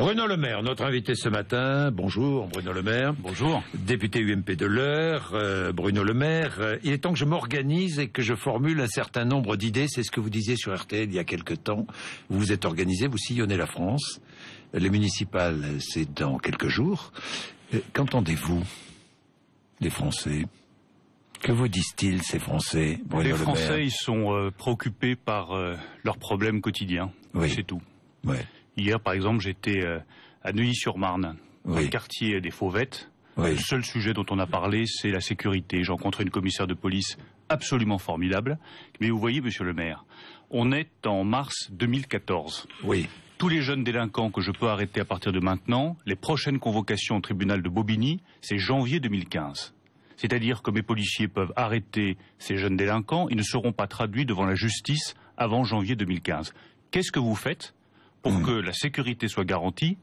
Bruno Le Maire, notre invité ce matin. Bonjour Bruno Le Maire. Bonjour. Député UMP de l'Eure, Bruno Le Maire. Il est temps que je m'organise et que je formule un certain nombre d'idées. C'est ce que vous disiez sur RTL il y a quelque temps. Vous vous êtes organisé, vous sillonnez la France. Les municipales, c'est dans quelques jours. Qu'entendez-vous des Français? Que vous disent-ils, ces Français, Bruno Les Le Maire? Français, ils sont préoccupés par leurs problèmes quotidiens. Oui. C'est tout. Ouais. Hier, par exemple, j'étais à Neuilly-sur-Marne, dans le quartier des Fauvettes. Oui. Le seul sujet dont on a parlé, c'est la sécurité. J'ai rencontré une commissaire de police absolument formidable. Mais vous voyez, monsieur le maire, on est en mars 2014. Oui. Tous les jeunes délinquants que je peux arrêter à partir de maintenant, les prochaines convocations au tribunal de Bobigny, c'est janvier 2015. C'est-à-dire que mes policiers peuvent arrêter ces jeunes délinquants, ils ne seront pas traduits devant la justice avant janvier 2015. Qu'est-ce que vous faites pour que la sécurité soit garantie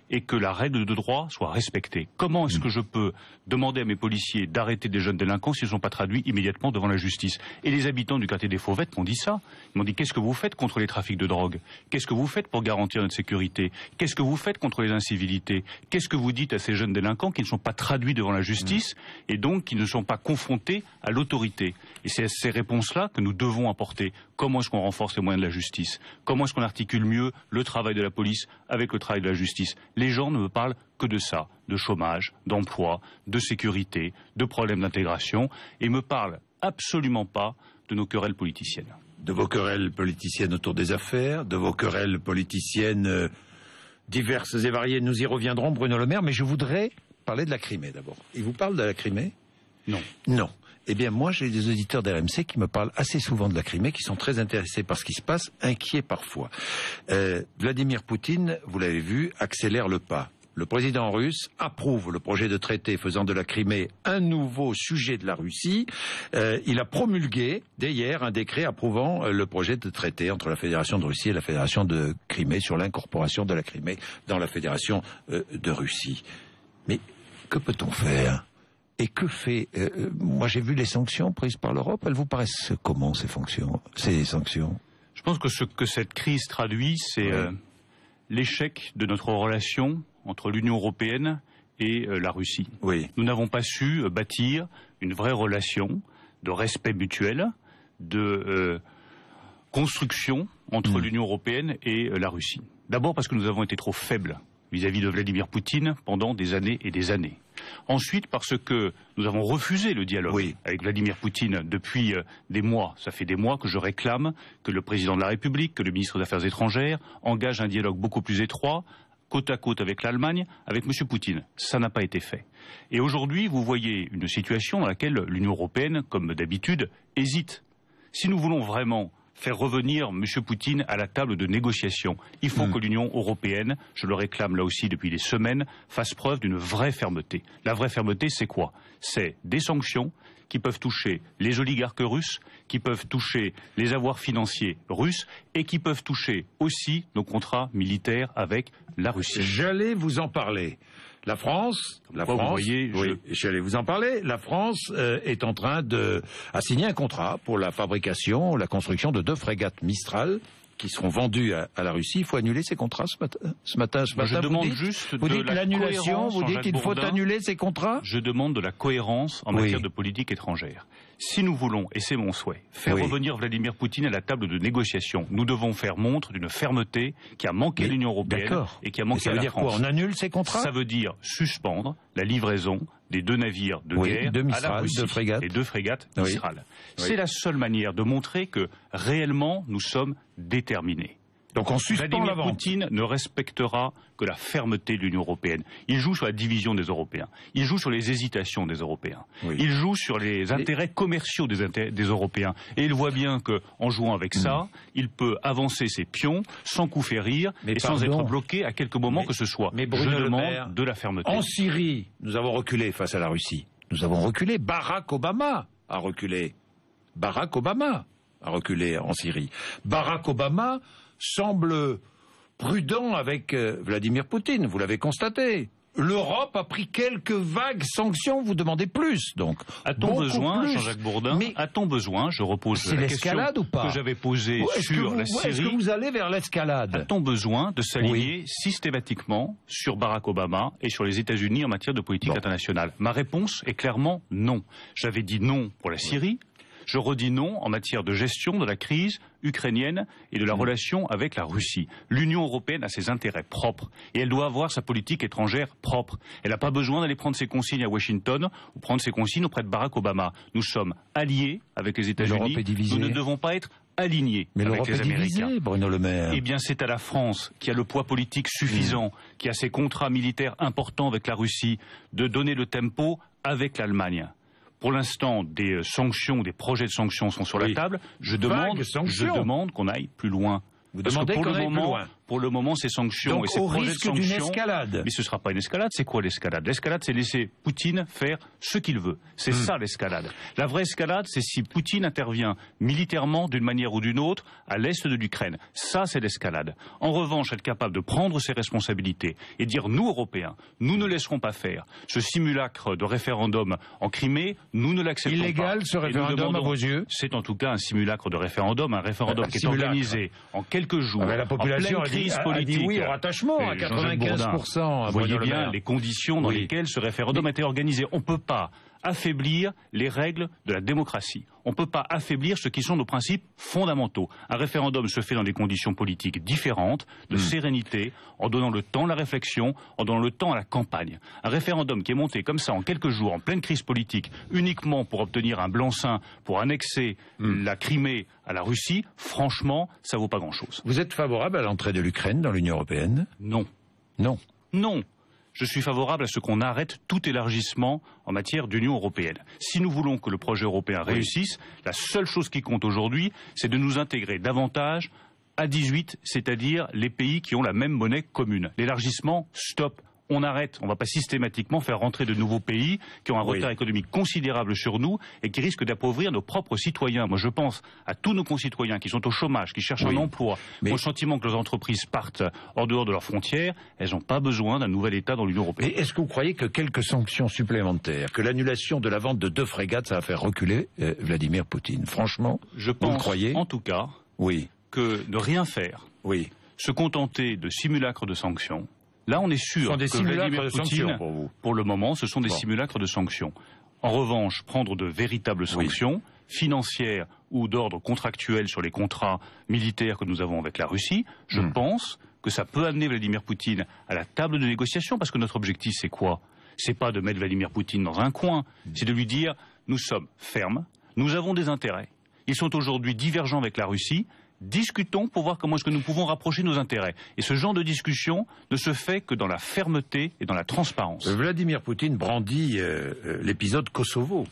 et que la règle de droit soit respectée? Comment est-ce que je peux demander à mes policiers d'arrêter des jeunes délinquants s'ils ne sont pas traduits immédiatement devant la justice? Et les habitants du quartier des Fauvettes m'ont dit ça. Ils m'ont dit: qu'est-ce que vous faites contre les trafics de drogue? Qu'est-ce que vous faites pour garantir notre sécurité? Qu'est-ce que vous faites contre les incivilités? Qu'est-ce que vous dites à ces jeunes délinquants qui ne sont pas traduits devant la justice et donc qui ne sont pas confrontés à l'autorité? Et c'est à ces réponses-là que nous devons apporter. Comment est-ce qu'on renforce les moyens de la justice? Comment est-ce qu'on articule mieux le travail de la police avec le travail de la justice? Les gens ne me parlent que de ça, de chômage, d'emploi, de sécurité, de problèmes d'intégration, et me parlent absolument pas de nos querelles politiciennes. De vos querelles politiciennes autour des affaires, de vos querelles politiciennes diverses et variées. Nous y reviendrons, Bruno Le Maire, mais je voudrais parler de la Crimée d'abord. Il vous parle de la Crimée? Non. Non. Eh bien, moi, j'ai des auditeurs d'RMC qui me parlent assez souvent de la Crimée, qui sont très intéressés par ce qui se passe, inquiets parfois. Vladimir Poutine, vous l'avez vu, accélère le pas. Le président russe approuve le projet de traité faisant de la Crimée un nouveau sujet de la Russie. Il a promulgué, dès hier, un décret approuvant le projet de traité entre la Fédération de Russie et la Fédération de Crimée sur l'incorporation de la Crimée dans la Fédération de Russie. Mais que peut-on faire ? Et que fait moi, j'ai vu les sanctions prises par l'Europe. Elles vous paraissent comment, ces sanctions? Je pense que ce que cette crise traduit, c'est l'échec de notre relation entre l'Union européenne et la Russie. Oui. Nous n'avons pas su bâtir une vraie relation de respect mutuel, de construction entre l'Union européenne et la Russie. D'abord parce que nous avons été trop faibles vis-à-vis de Vladimir Poutine pendant des années et des années. Ensuite, parce que nous avons refusé le dialogue avec Vladimir Poutine depuis des mois. Ça fait des mois que je réclame que le président de la République, que le ministre des Affaires étrangères engage un dialogue beaucoup plus étroit, côte à côte avec l'Allemagne, avec M. Poutine. Ça n'a pas été fait. Et aujourd'hui, vous voyez une situation dans laquelle l'Union européenne, comme d'habitude, hésite. Si nous voulons vraiment faire revenir M. Poutine à la table de négociation, il faut que l'Union européenne, je le réclame là aussi depuis des semaines, fasse preuve d'une vraie fermeté. La vraie fermeté, c'est quoi? C'est des sanctions qui peuvent toucher les oligarques russes, qui peuvent toucher les avoirs financiers russes et qui peuvent toucher aussi nos contrats militaires avec la Russie. J'allais vous en parler. La France, vous voyez, j'allais vous en parler. La France est en train a signé un contrat pour la fabrication, la construction de 2 frégates Mistral qui seront vendues à la Russie. Il faut annuler ces contrats ce matin. Je demande juste vous dites l'annulation. Vous dites qu'il faut annuler ces contrats. Je demande de la cohérence en matière de politique étrangère. Si nous voulons, et c'est mon souhait, faire revenir Vladimir Poutine à la table de négociation, nous devons faire montre d'une fermeté qui a manqué à l'Union européenne et qui a manqué à la France. Ça veut dire quoi? On annule ces contrats? Ça veut dire suspendre la livraison des 2 navires de guerre à la Russie, les 2 frégates Mistral. C'est la seule manière de montrer que réellement nous sommes déterminés. Donc on suspend la Vladimir Poutine ne respectera que la fermeté de l'Union européenne. Il joue sur la division des Européens. Il joue sur les hésitations des Européens. Il joue sur les intérêts commerciaux des Européens. Et il voit bien qu'en jouant avec ça, il peut avancer ses pions sans coup férir et sans être bloqué à quelque moment que ce soit. Mais Bruno Je demande de la fermeté. En Syrie, nous avons reculé face à la Russie. Nous avons reculé. Barack Obama a reculé. Barack Obama a reculé en Syrie. Barack Obama semble prudent avec Vladimir Poutine, vous l'avez constaté. l'Europe a pris quelques vagues sanctions, vous demandez plus, donc. A-t-on besoin, Jean-Jacques Bourdin, a-t-on besoin, je repose la question ou pas que j'avais posée sur la Syrie. Est-ce que vous allez vers l'escalade? A-t-on besoin de s'aligner systématiquement sur Barack Obama et sur les États-Unis en matière de politique internationale? Ma réponse est clairement non. J'avais dit non pour la Syrie. Je redis non en matière de gestion de la crise ukrainienne et de la relation avec la Russie. L'Union européenne a ses intérêts propres et elle doit avoir sa politique étrangère propre. Elle n'a pas besoin d'aller prendre ses consignes à Washington ou prendre ses consignes auprès de Barack Obama. Nous sommes alliés avec les États-Unis. Nous ne devons pas être alignés avec les Américains. Divisé, Bruno Le Maire. Eh bien, c'est à la France, qui a le poids politique suffisant, qui a ses contrats militaires importants avec la Russie, de donner le tempo avec l'Allemagne. Pour l'instant, des sanctions, des projets de sanctions sont sur la table. Je demande qu'on aille plus loin. Vous demandez qu'on aille plus loin. Pour le moment, ces sanctions donc, et ces projets de sanctions... d'une escalade. Mais ce ne sera pas une escalade. C'est quoi l'escalade? L'escalade, c'est laisser Poutine faire ce qu'il veut. C'est ça l'escalade. La vraie escalade, c'est si Poutine intervient militairement d'une manière ou d'une autre à l'est de l'Ukraine. Ça, c'est l'escalade. En revanche, être capable de prendre ses responsabilités et dire, nous, Européens, nous ne laisserons pas faire ce simulacre de référendum en Crimée, nous ne l'acceptons pas. Illégal, ce référendum, à vos yeux? C'est en tout cas un simulacre de référendum, un référendum qui est organisé en quelques jours, la population en pleine crise politique. A dit oui au rattachement à 95%. Vous voyez bien les conditions dans lesquelles ce référendum a été organisé. On ne peut pas affaiblir les règles de la démocratie. On ne peut pas affaiblir ce qui sont nos principes fondamentaux. Un référendum se fait dans des conditions politiques différentes, de sérénité, en donnant le temps à la réflexion, en donnant le temps à la campagne. Un référendum qui est monté comme ça en quelques jours, en pleine crise politique, uniquement pour obtenir un blanc-seing, pour annexer la Crimée à la Russie, franchement, ça vaut pas grand-chose. Vous êtes favorable à l'entrée de l'Ukraine dans l'Union européenne? Non. Non. Non. Je suis favorable à ce qu'on arrête tout élargissement en matière d'Union européenne. Si nous voulons que le projet européen réussisse, la seule chose qui compte aujourd'hui, c'est de nous intégrer davantage à 18, c'est-à-dire les pays qui ont la même monnaie commune. L'élargissement, stop. On arrête, on ne va pas systématiquement faire rentrer de nouveaux pays qui ont un retard économique considérable sur nous et qui risquent d'appauvrir nos propres citoyens. Moi, je pense à tous nos concitoyens qui sont au chômage, qui cherchent un emploi, qui ont le sentiment que leurs entreprises partent hors dehors de leurs frontières. Elles n'ont pas besoin d'un nouvel État dans l'Union européenne. Et est-ce que vous croyez que quelques sanctions supplémentaires, que l'annulation de la vente de 2 frégates, ça va faire reculer Vladimir Poutine? Franchement, je pense, vous le croyez? En tout cas, que de rien faire, se contenter de simulacres de sanctions, là, on est sûr que Vladimir Poutine, pour le moment, ce sont des simulacres de sanctions. En revanche, prendre de véritables sanctions financières ou d'ordre contractuel sur les contrats militaires que nous avons avec la Russie, je pense que ça peut amener Vladimir Poutine à la table de négociation, parce que notre objectif, c'est quoi? C'est pas de mettre Vladimir Poutine dans un coin, c'est de lui dire, nous sommes fermes, nous avons des intérêts, ils sont aujourd'hui divergents avec la Russie, discutons pour voir comment est-ce que nous pouvons rapprocher nos intérêts. Et ce genre de discussion ne se fait que dans la fermeté et dans la transparence. Vladimir Poutine brandit l'épisode Kosovo.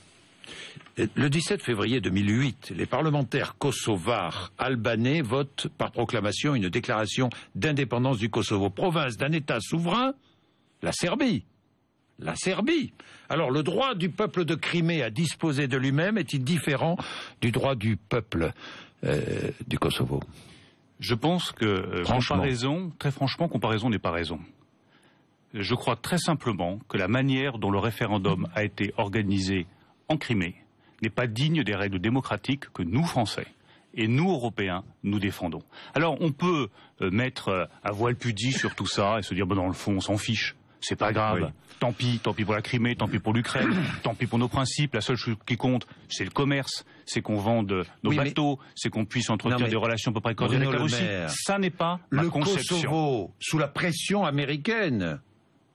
Le 17 février 2008, les parlementaires kosovars albanais votent par proclamation une déclaration d'indépendance du Kosovo, province d'un État souverain, la Serbie. La Serbie. Alors, le droit du peuple de Crimée à disposer de lui-même est-il différent du droit du peuple du Kosovo? Je pense que comparaison n'est pas raison. Je crois très simplement que la manière dont le référendum a été organisé en Crimée n'est pas digne des règles démocratiques que nous, Français, et nous, Européens, nous défendons. Alors, on peut mettre un voile pudique sur tout ça et se dire, dans le fond, on s'en fiche. C'est pas grave. Tant pis pour la Crimée, tant pis pour l'Ukraine, tant pis pour nos principes. La seule chose qui compte, c'est le commerce, c'est qu'on vende nos bateaux, c'est qu'on puisse entretenir des relations à peu près cordiales avec la Russie. Ça n'est pas ma conception. Le Kosovo, sous la pression américaine,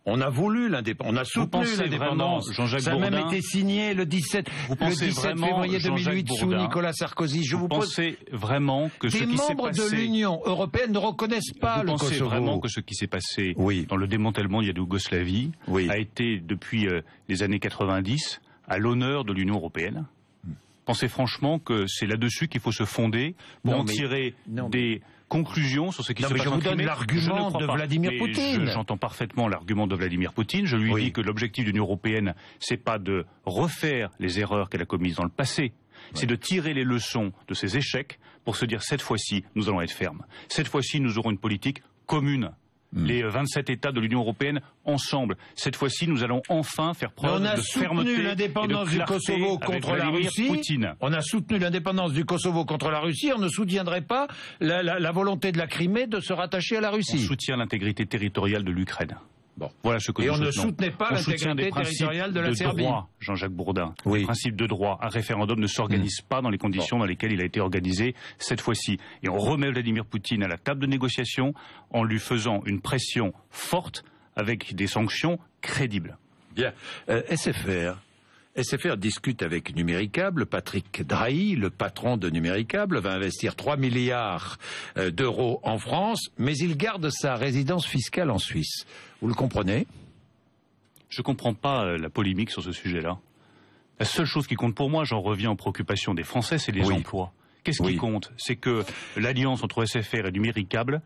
on a voulu l'indépendance, on a soutenu l'indépendance. Ça a même été signé le 17 février 2008 sous Nicolas Sarkozy. Vous pensez vraiment que ce qui s'est passé... Des membres de l'Union européenne ne reconnaissent pas le Kosovo. Vous pensez vraiment que ce qui s'est passé dans le démantèlement de la Yougoslavie a été, depuis les années 90, à l'honneur de l'Union européenne? Pensez franchement que c'est là-dessus qu'il faut se fonder pour en tirer des conclusions sur ce qui se passe en Crimée? Je vous donne l'argument de Vladimir Poutine. J'entends parfaitement l'argument de Vladimir Poutine. Je lui dis que l'objectif de l'Union européenne, c'est pas de refaire les erreurs qu'elle a commises dans le passé. C'est de tirer les leçons de ses échecs pour se dire, cette fois-ci, nous allons être fermes. Cette fois-ci, nous aurons une politique commune. les 27 États de l'Union européenne ensemble. Cette fois-ci, nous allons enfin faire preuve de fermeté et de l'indépendance du Kosovo contre la Russie. On a soutenu l'indépendance du Kosovo contre la Russie. On ne soutiendrait pas la volonté de la Crimée de se rattacher à la Russie. On soutient l'intégrité territoriale de l'Ukraine. Bon. Voilà ce que et nous on ne soutenons. soutenait pas l'intégrité territoriale de la Serbie. Droit, Jean-Jacques Bourdin. Oui. Le principe de droit. Un référendum ne s'organise pas dans les conditions dans lesquelles il a été organisé cette fois-ci. Et on remet Vladimir Poutine à la table de négociation en lui faisant une pression forte avec des sanctions crédibles. Bien. SFR discute avec Numéricable. Patrick Drahi, le patron de Numéricable, va investir 3 milliards d'euros en France, mais il garde sa résidence fiscale en Suisse. Vous le comprenez? Je ne comprends pas la polémique sur ce sujet-là. La seule chose qui compte pour moi, j'en reviens aux préoccupations des Français, c'est les emplois. Qu'est-ce qui compte? C'est que l'alliance entre SFR et Numéricable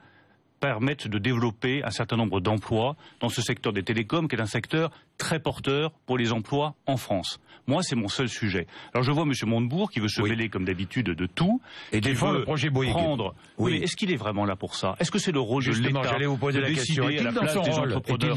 permettent de développer un certain nombre d'emplois dans ce secteur des télécoms, qui est un secteur très porteur pour les emplois en France. Moi, c'est mon seul sujet. Alors je vois M. Montebourg qui veut se mêler comme d'habitude de tout. Et défend le projet Bouygues. Oui, mais est-ce qu'il est vraiment là pour ça? Est-ce que c'est le rôle de l'État j'allais vous poser la question. Est-il dans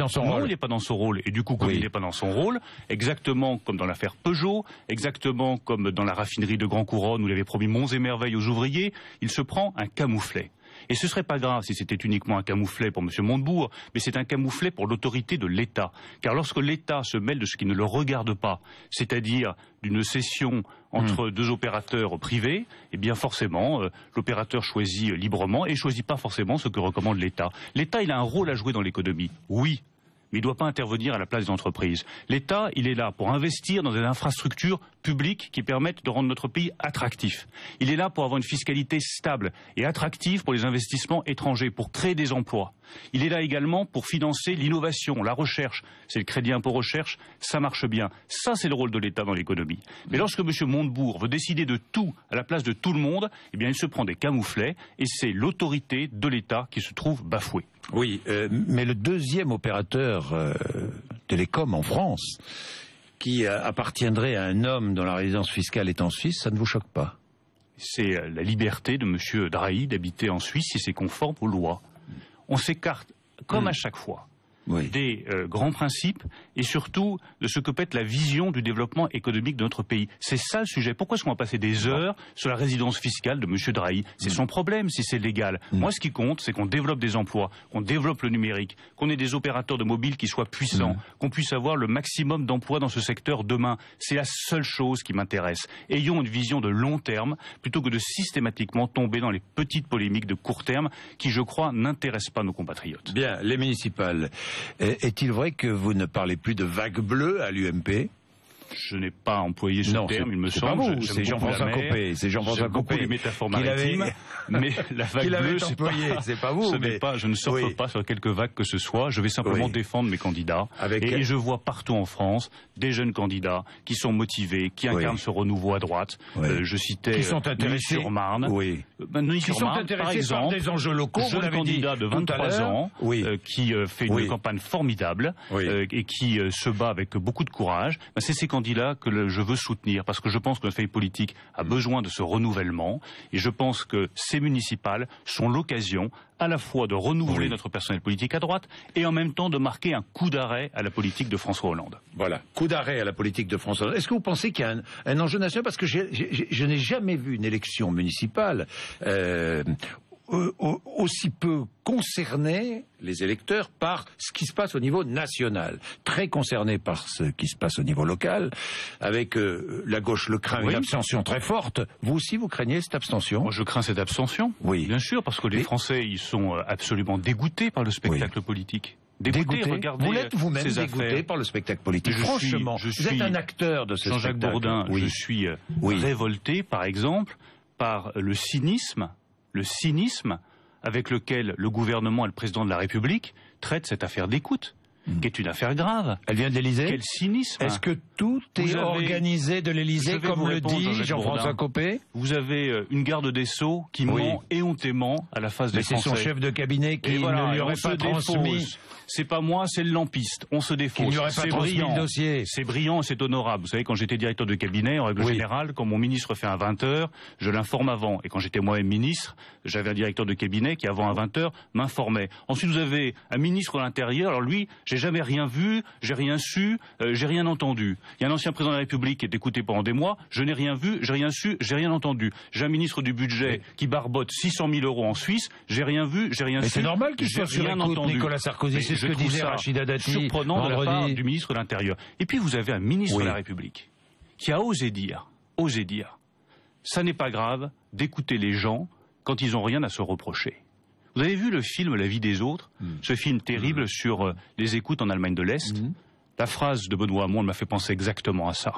son rôle? Non, il n'est pas dans son rôle. Et du coup, comme il n'est pas dans son rôle, exactement comme dans l'affaire Peugeot, exactement comme dans la raffinerie de Grand Couronne où il avait promis monts et merveilles aux ouvriers, il se prend un camouflet. Et ce ne serait pas grave si c'était uniquement un camouflet pour M. Montebourg, mais c'est un camouflet pour l'autorité de l'État. Car lorsque l'État se mêle de ce qui ne le regarde pas, c'est-à-dire d'une cession entre deux opérateurs privés, eh bien forcément, l'opérateur choisit librement et ne choisit pas forcément ce que recommande l'État. L'État, il a un rôle à jouer dans l'économie, oui. Mais il ne doit pas intervenir à la place des entreprises. L'État, il est là pour investir dans des infrastructures publiques qui permettent de rendre notre pays attractif. Il est là pour avoir une fiscalité stable et attractive pour les investissements étrangers, pour créer des emplois. Il est là également pour financer l'innovation, la recherche. C'est le crédit impôt recherche, ça marche bien. Ça, c'est le rôle de l'État dans l'économie. Mais lorsque M. Montebourg veut décider de tout à la place de tout le monde, eh bien, il se prend des camouflets et c'est l'autorité de l'État qui se trouve bafouée. Oui, mais le deuxième opérateur télécom en France, qui appartiendrait à un homme dont la résidence fiscale est en Suisse, ça ne vous choque pas? C'est la liberté de M. Drahi d'habiter en Suisse si c'est conforme aux lois. On s'écarte, comme à chaque fois, des grands principes et surtout de ce que peut être la vision du développement économique de notre pays. C'est ça le sujet. Pourquoi est-ce qu'on va passer des heures sur la résidence fiscale de M. Drahi? C'est son problème si c'est légal. Moi, ce qui compte, c'est qu'on développe des emplois, qu'on développe le numérique, qu'on ait des opérateurs de mobile qui soient puissants, qu'on puisse avoir le maximum d'emplois dans ce secteur demain. C'est la seule chose qui m'intéresse. Ayons une vision de long terme plutôt que de systématiquement tomber dans les petites polémiques de court terme qui, je crois, n'intéressent pas nos compatriotes. Bien, les municipales. Est-il vrai que vous ne parlez plus de vague bleue à l'UMP? Je n'ai pas employé ce terme, il me semble. Pas vous, c'est Jean-François Copé. C'est Jean-François Copé. Les métaphores maritimes, mais la vague bleue, c'est pas vous. Je ne surfe pas sur quelques vagues que ce soit. Je vais simplement défendre mes candidats. Et je vois partout en France des jeunes candidats qui sont motivés, qui incarnent ce renouveau à droite. Je citais Neuilly-sur-Marne. Neuilly-sur-Marne, par exemple, des enjeux locaux. Jeune candidat de 23 ans qui fait une campagne formidable et qui se bat avec beaucoup de courage. C'est ces candidats que je veux soutenir parce que je pense que notre pays politique a besoin de ce renouvellement et je pense que ces municipales sont l'occasion à la fois de renouveler notre personnel politique à droite et en même temps de marquer un coup d'arrêt à la politique de François Hollande. Voilà, coup d'arrêt à la politique de François Hollande. Est-ce que vous pensez qu'il y a un enjeu national? Parce que je n'ai jamais vu une élection municipale aussi peu concerner les électeurs par ce qui se passe au niveau national, très concernés par ce qui se passe au niveau local, avec la gauche le craint une abstention très forte. Vous aussi, vous craignez cette abstention? Moi, je crains cette abstention, bien sûr, parce que les Français, ils sont absolument dégoûtés par le spectacle politique. Dégoûté. Regardez, vous l'êtes vous-même dégoûté par le spectacle politique. Franchement, vous êtes un acteur de ce spectacle. Jean-Jacques Bourdin, je suis révolté, par exemple, par le cynisme avec lequel le gouvernement et le président de la République traitent cette affaire d'écoute. qui est une affaire grave. Elle vient de l'Élysée. Quel cynisme. Est-ce que tout est organisé de l'Élysée, comme le dit Jean-François Copé? Vous avez une garde des Sceaux qui ment éhontément à la face des Français. C'est son chef de cabinet qui ne lui aurait pas transmis. C'est pas moi, c'est le lampiste. On se défausse. Il n'y aurait pas transmis le dossier. C'est brillant, c'est honorable. Vous savez, quand j'étais directeur de cabinet, en règle générale, quand mon ministre fait un 20h, je l'informe avant. Et quand j'étais moi-même ministre, j'avais un directeur de cabinet qui, avant un 20h, m'informait. Ensuite, vous avez un ministre de l'Intérieur. Alors lui, j'ai jamais rien vu, j'ai rien su, j'ai rien entendu. Il y a un ancien président de la République qui est écouté pendant des mois. Je n'ai rien vu, j'ai rien su, j'ai rien entendu. J'ai un ministre du budget qui barbote 600 000 € en Suisse. J'ai rien vu, j'ai rien su. Mais c'est normal qu'il soit sur écoute, Nicolas Sarkozy. C'est ce que disait Rachida Dati surprenant de la part du ministre de l'Intérieur. Et puis vous avez un ministre de la République qui a osé dire, ça n'est pas grave d'écouter les gens quand ils n'ont rien à se reprocher. Vous avez vu le film La vie des autres, ce film terrible sur les écoutes en Allemagne de l'Est. La phrase de Benoît Hamon m'a fait penser exactement à ça.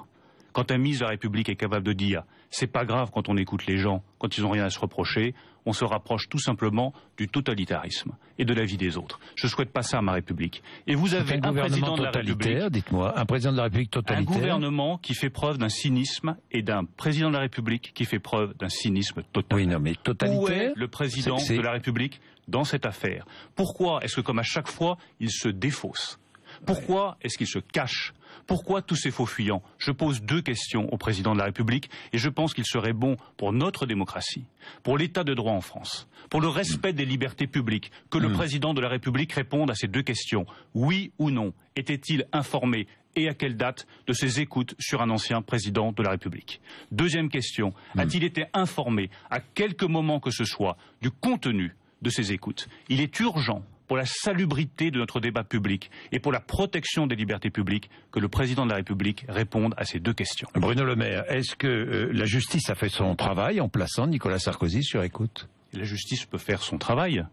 Quand un ministre de la République est capable de dire « c'est pas grave quand on écoute les gens, quand ils n'ont rien à se reprocher », on se rapproche tout simplement du totalitarisme et de la vie des autres. Je souhaite pas ça à ma République. Et vous avez un président de la République, dites-moi, un président de la République totalitaire, un gouvernement qui fait preuve d'un cynisme et d'un président de la République qui fait preuve d'un cynisme total. Oui, non, mais totalitaire. Où est le président de la République dans cette affaire? Pourquoi est-ce que, comme à chaque fois, il se défausse? Pourquoi est-ce qu'il se cache? Pourquoi tous ces faux fuyants? Je pose deux questions au président de la République et je pense qu'il serait bon pour notre démocratie, pour l'état de droit en France, pour le respect des libertés publiques, que le président de la République réponde à ces deux questions. Oui ou non, était-il informé et à quelle date de ses écoutes sur un ancien président de la République? Deuxième question, a-t-il été informé à quelque moment que ce soit du contenu de ses écoutes? Il est urgent pour la salubrité de notre débat public et pour la protection des libertés publiques que le président de la République réponde à ces deux questions. Bruno Le Maire, est-ce que la justice a fait son travail en plaçant Nicolas Sarkozy sur écoute? La justice peut faire son travail.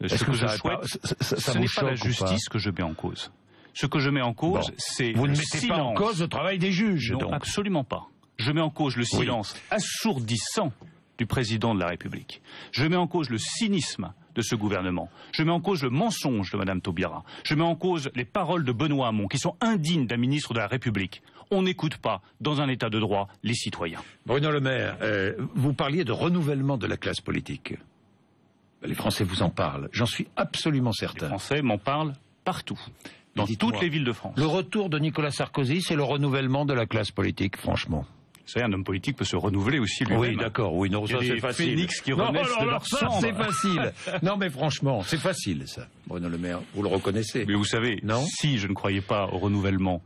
Ce que je souhaite, ce n'est pas la justice que je mets en cause. Ce que je mets en cause, c'est vous ne mettez pas en cause le travail des juges, non, donc. Absolument pas. Je mets en cause le silence assourdissant du président de la République. Je mets en cause le cynisme de ce gouvernement. Je mets en cause le mensonge de Mme Taubira. Je mets en cause les paroles de Benoît Hamon, qui sont indignes d'un ministre de la République. On n'écoute pas, dans un état de droit, les citoyens. Bruno Le Maire, vous parliez de renouvellement de la classe politique. Les Français vous en parlent, j'en suis absolument certain. Les Français m'en parlent partout, dans toutes les villes de France. Le retour de Nicolas Sarkozy, c'est le renouvellement de la classe politique, franchement. Vous savez, un homme politique peut se renouveler aussi lui-même. Oui, d'accord, oui, non, ça c'est facile. Phénix qui renaissent de leur cendre. C'est facile. Non, mais franchement, c'est facile, ça. Bruno Le Maire, vous le reconnaissez. Mais vous savez, si je ne croyais pas au renouvellement,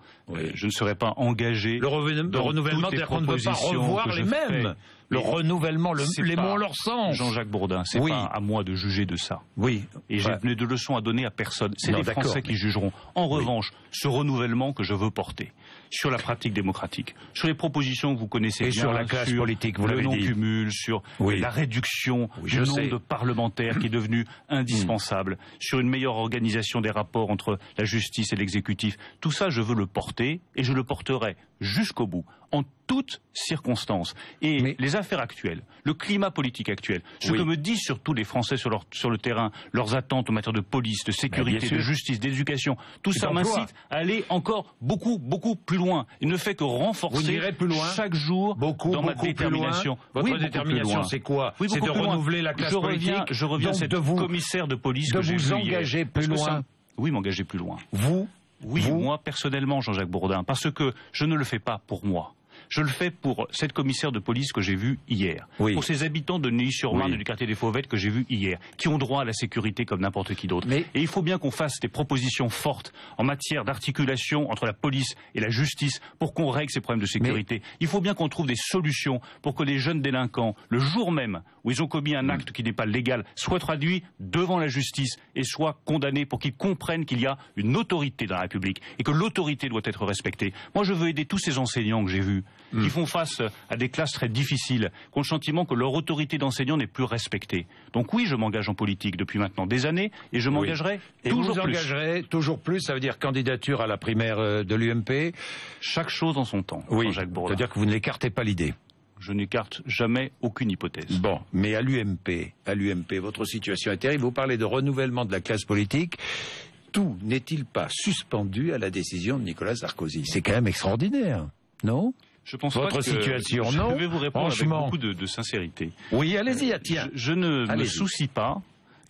je ne serais pas engagé. Le renouvellement, c'est-à-dire qu'on ne veut pas revoir les mêmes. Le renouvellement, les mots ont leur sens. Jean-Jacques Bourdin, c'est pas à moi de juger de ça. Oui. Et j'ai de leçons à donner à personne. C'est les Français qui jugeront. En revanche, ce renouvellement que je veux porter sur la pratique démocratique, sur les propositions que vous connaissez bien, sur la classe politique, vous l'avez dit, le non-cumul, sur la réduction du nombre de parlementaires qui est devenu indispensable, sur une meilleure organisation des rapports entre la justice et l'exécutif. Tout ça, je veux le porter et je le porterai jusqu'au bout, en toutes circonstances. Et les affaires actuelles, le climat politique actuel, ce que me disent surtout les Français sur le terrain, leurs attentes en matière de police, de sécurité, de justice, d'éducation, tout ça m'incite à aller encore beaucoup, beaucoup plus loin. Il ne fait que renforcer chaque jour dans ma détermination. Votre détermination, c'est quoi? C'est de renouveler la classe politique. Je reviens à cette commissaire de police que j'ai vu hier. De vous engager plus loin. Oui, m'engager plus loin. Oui, moi personnellement, Jean-Jacques Bourdin, parce que je ne le fais pas pour moi. Je le fais pour cette commissaire de police que j'ai vue hier, pour ces habitants de Neuilly-sur-Marne et du quartier des Fauvettes que j'ai vus hier, qui ont droit à la sécurité comme n'importe qui d'autre. Et il faut bien qu'on fasse des propositions fortes en matière d'articulation entre la police et la justice pour qu'on règle ces problèmes de sécurité. Il faut bien qu'on trouve des solutions pour que les jeunes délinquants, le jour même où ils ont commis un acte qui n'est pas légal, soient traduits devant la justice et soient condamnés pour qu'ils comprennent qu'il y a une autorité dans la République et que l'autorité doit être respectée. Moi, je veux aider tous ces enseignants que j'ai vus, qui font face à des classes très difficiles, qui ont le sentiment que leur autorité d'enseignant n'est plus respectée. Donc oui, je m'engage en politique depuis maintenant des années et je m'engagerai toujours plus. Et vous engagerez toujours plus, ça veut dire candidature à la primaire de l'UMP? Chaque chose en son temps, Jean-Jacques Bourdin. C'est-à-dire que vous n'écartez pas l'idée? Je n'écarte jamais aucune hypothèse. Bon, mais à l'UMP, votre situation est terrible. Vous parlez de renouvellement de la classe politique. tout n'est-il pas suspendu à la décision de Nicolas Sarkozy? C'est quand même extraordinaire, non? Je pense Votre pas que situation, non? Je vais vous répondre avec Franchement. beaucoup de sincérité. Oui, allez-y, tiens. Je ne me soucie pas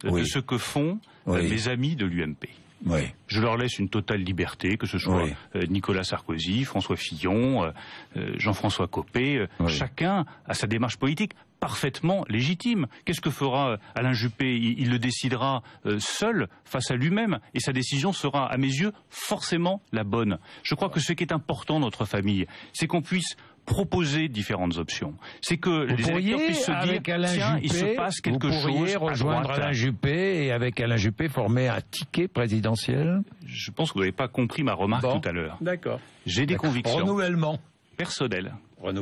de ce que font mes amis de l'UMP. Oui. Je leur laisse une totale liberté, que ce soit Nicolas Sarkozy, François Fillon, Jean-François Copé. Chacun a sa démarche politique parfaitement légitime. Qu'est-ce que fera Alain Juppé? Il le décidera seul, face à lui-même, et sa décision sera, à mes yeux, forcément la bonne. Je crois que ce qui est important dans notre famille, c'est qu'on puisse proposer différentes options. C'est que les électeurs puissent se dire, tiens, il se passe quelque chose à droite. Vous pourriez rejoindre Alain Juppé et avec Alain Juppé former un ticket présidentiel? Je pense que vous n'avez pas compris ma remarque tout à l'heure. D'accord. J'ai des convictions Renouvellement personnelles.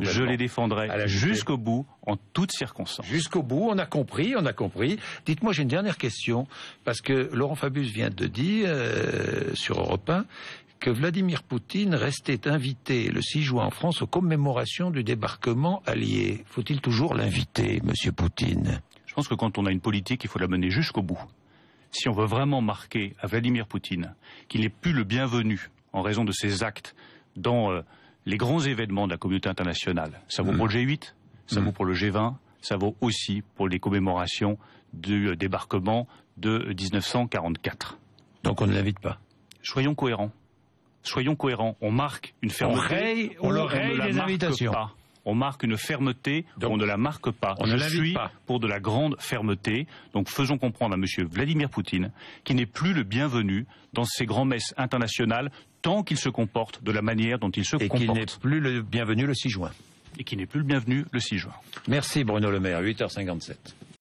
Je les défendrai jusqu'au bout, en toutes circonstances. Jusqu'au bout, on a compris, on a compris. Dites-moi, j'ai une dernière question, parce que Laurent Fabius vient de dire, sur Europe 1, que Vladimir Poutine restait invité le 6 juin en France aux commémorations du débarquement allié. Faut-il toujours l'inviter, monsieur Poutine? Je pense que quand on a une politique, il faut la mener jusqu'au bout. Si on veut vraiment marquer à Vladimir Poutine qu'il n'est plus le bienvenu en raison de ses actes dans les grands événements de la communauté internationale, ça vaut pour le G8, ça vaut pour le G20, ça vaut aussi pour les commémorations du débarquement de 1944. Donc on ne l'invite pas. Soyons cohérents. Soyons cohérents. On marque une fermeté. On raye les invitations. On marque une fermeté, on ne la marque pas. Je suis pour de la grande fermeté. Donc faisons comprendre à M. Vladimir Poutine qu'il n'est plus le bienvenu dans ces grands-messes internationales tant qu'il se comporte de la manière dont il se comporte. Et qu'il n'est plus le bienvenu le 6 juin. Et qu'il n'est plus le bienvenu le 6 juin. Merci Bruno Le Maire, 8h57.